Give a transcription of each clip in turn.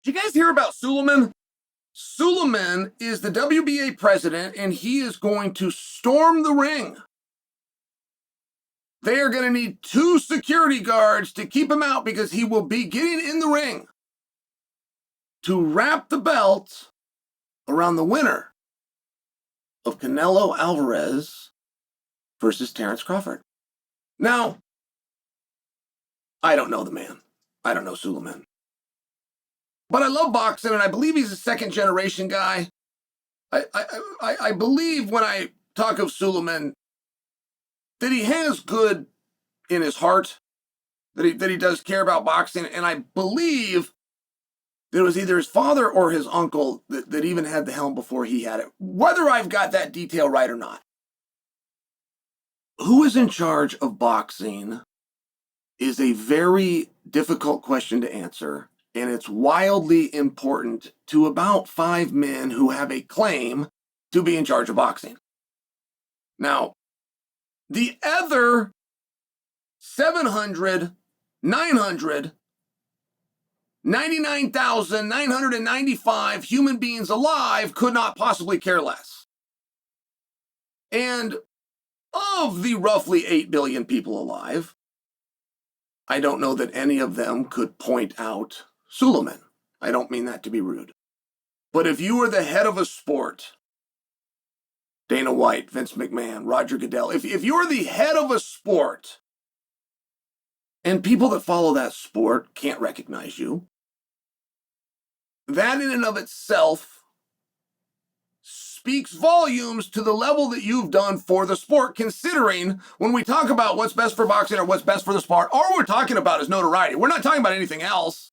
Did you guys hear about Sullean? Sullean is the WBA president, and he is going to storm the ring. They are going to need 2 security guards to keep him out because he will be getting in the ring to wrap the belt around the winner of Canelo Alvarez versus Terence Crawford. Now, I don't know the man. I don't know Sullean. But I love boxing, and I believe he's a second-generation guy. I believe when I talk of Sullean that he has good in his heart, that he does care about boxing, and I believe that it was either his father or his uncle that even had the helm before he had it. Whether I've got that detail right or not. Who is in charge of boxing is a very difficult question to answer, and it's wildly important to about 5 men who have a claim to be in charge of boxing. Now, the other 799,995 human beings alive could not possibly care less. And of the roughly 8 billion people alive, I don't know that any of them could point out Sullean. I don't mean that to be rude. But if you are the head of a sport, Dana White, Vince McMahon, Roger Goodell, if you're the head of a sport and people that follow that sport can't recognize you, that in and of itself speaks volumes to the level that you've done for the sport, considering when we talk about what's best for boxing or what's best for the sport, all we're talking about is notoriety. We're not talking about anything else.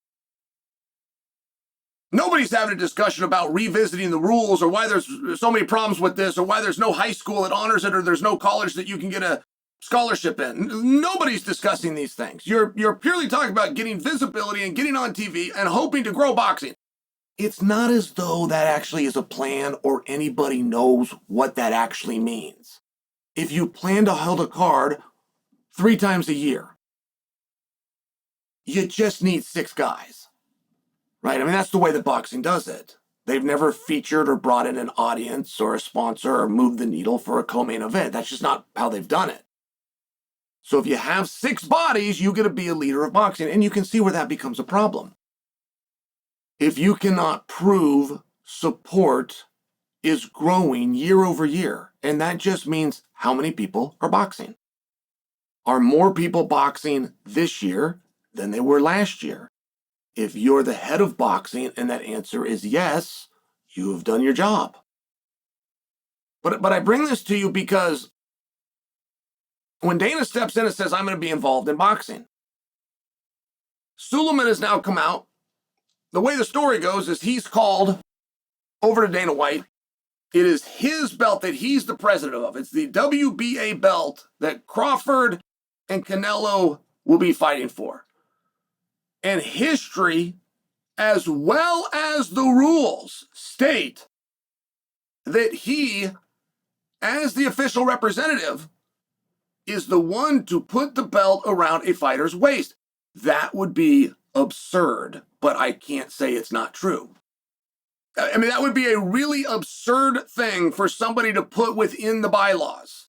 Nobody's having a discussion about revisiting the rules or why there's so many problems with this or why there's no high school that honors it or there's no college that you can get a scholarship in. Nobody's discussing these things. You're purely talking about getting visibility and getting on TV and hoping to grow boxing. It's not as though that actually is a plan or anybody knows what that actually means. If you plan to hold a card 3 times a year, you just need 6 guys. Right? I mean, that's the way that boxing does it. They've never featured or brought in an audience or a sponsor or moved the needle for a co-main event. That's just not how they've done it. So if you have 6 bodies, you get to be a leader of boxing, and you can see where that becomes a problem. If you cannot prove support is growing year over year, and that just means how many people are boxing. Are more people boxing this year than they were last year? If you're the head of boxing and that answer is yes, you have done your job. But I bring this to you because when Dana steps in and says, I'm going to be involved in boxing, Sullean has now come out. The way the story goes is he's called over to Dana White. It is his belt that he's the president of. It's the WBA belt that Crawford and Canelo will be fighting for. And history, as well as the rules, state that he, as the official representative, is the one to put the belt around a fighter's waist. That would be absurd, but I can't say it's not true. I mean, that would be a really absurd thing for somebody to put within the bylaws.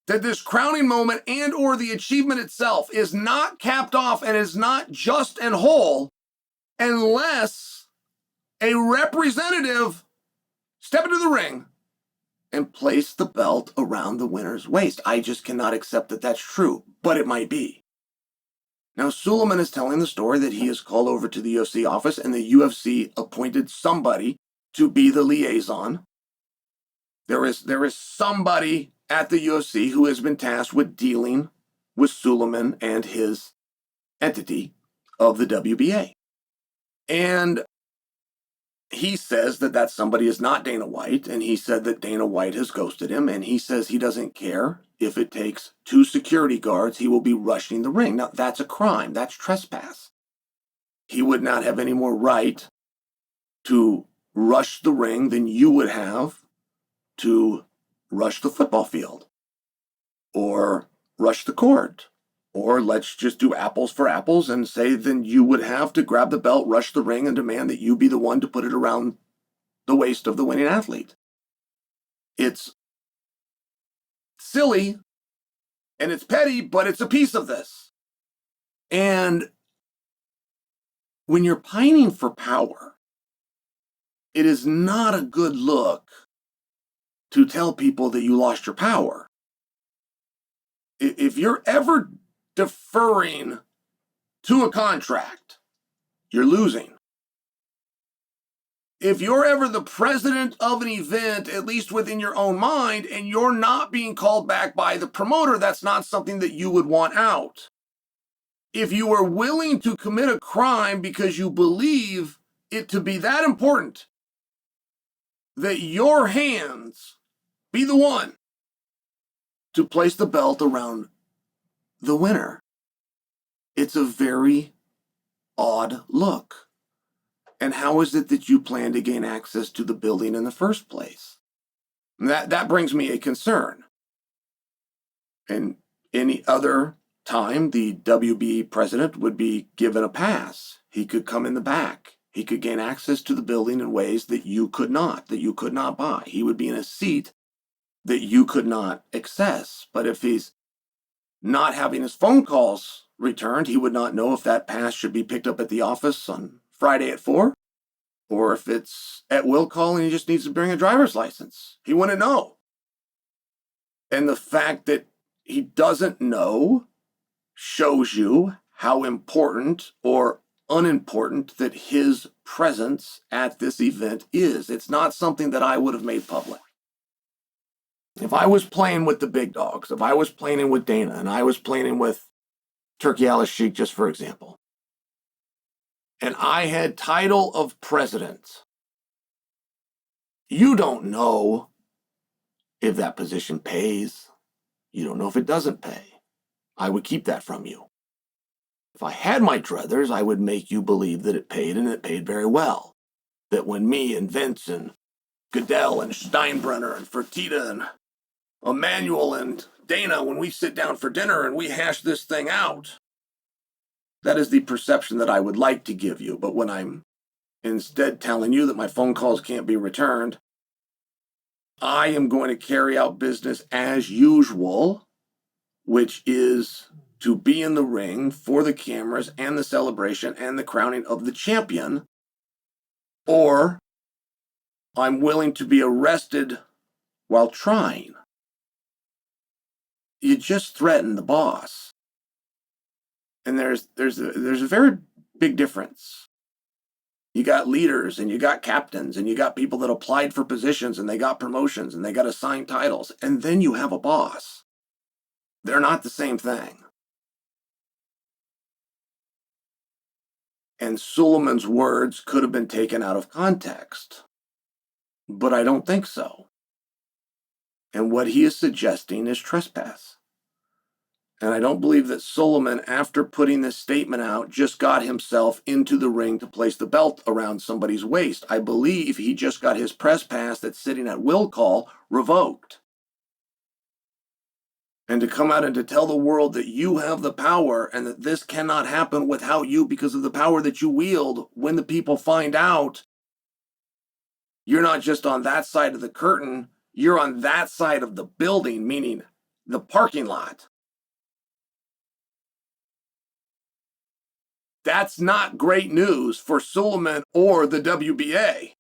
That this crowning moment and or the achievement itself is not capped off and is not just and whole unless a representative step into the ring and place the belt around the winner's waist. I just cannot accept that that's true, but it might be. Now, Sullean is telling the story that he is called over to the UFC office and the UFC appointed somebody to be the liaison. There is somebody at the UFC who has been tasked with dealing with Sullean and his entity of the WBA. And he says that somebody is not Dana White, and he said that Dana White has ghosted him, and he says he doesn't care if it takes 2 security guards, he will be rushing the ring. Now, that's a crime. That's trespass. He would not have any more right to rush the ring than you would have to rush the football field or rush the court Or let's just do apples for apples and say then you would have to grab the belt, rush the ring, and demand that you be the one to put it around the waist of the winning athlete. It's silly and it's petty, but it's a piece of this. And when you're pining for power, it is not a good look to tell people that you lost your power. If you're ever deferring to a contract, you're losing. If you're ever the president of an event, at least within your own mind, and you're not being called back by the promoter, that's not something that you would want out. If you are willing to commit a crime because you believe it to be that important that your hands be the one to place the belt around the winner, it's a very odd look. And how is it that you plan to gain access to the building in the first place? That brings me a concern. And any other time, the WBC president would be given a pass. He could come in the back. He could gain access to the building in ways that you could not buy. He would be in a seat that you could not access. But if he's not having his phone calls returned, he would not know if that pass should be picked up at the office on Friday at 4, or if it's at will call and he just needs to bring a driver's license. He wouldn't know. And the fact that he doesn't know shows you how important or unimportant that his presence at this event is. It's not something that I would have made public. If I was playing with the big dogs, if I was playing with Dana and I was playing with Turkey Al-Sheikh, just for example, and I had title of president, you don't know if that position pays. You don't know if it doesn't pay. I would keep that from you. If I had my druthers, I would make you believe that it paid, and it paid very well. That when me and Vince and Goodell and Steinbrenner and Fertitta and Emmanuel and Dana, when we sit down for dinner and we hash this thing out, that is the perception that I would like to give you. But when I'm instead telling you that my phone calls can't be returned, I am going to carry out business as usual, which is to be in the ring for the cameras and the celebration and the crowning of the champion, or I'm willing to be arrested while trying. You just threaten the boss. And there's a very big difference. You got leaders and you got captains and you got people that applied for positions and they got promotions and they got assigned titles. And then you have a boss. They're not the same thing. And Sulleman's words could have been taken out of context. But I don't think so. And what he is suggesting is trespass. And I don't believe that Sulleman, after putting this statement out, just got himself into the ring to place the belt around somebody's waist. I believe he just got his press pass that's sitting at will call revoked. And to come out and to tell the world that you have the power and that this cannot happen without you because of the power that you wield, when the people find out, you're not just on that side of the curtain, you're on that side of the building, meaning the parking lot. That's not great news for Sulleman or the WBA.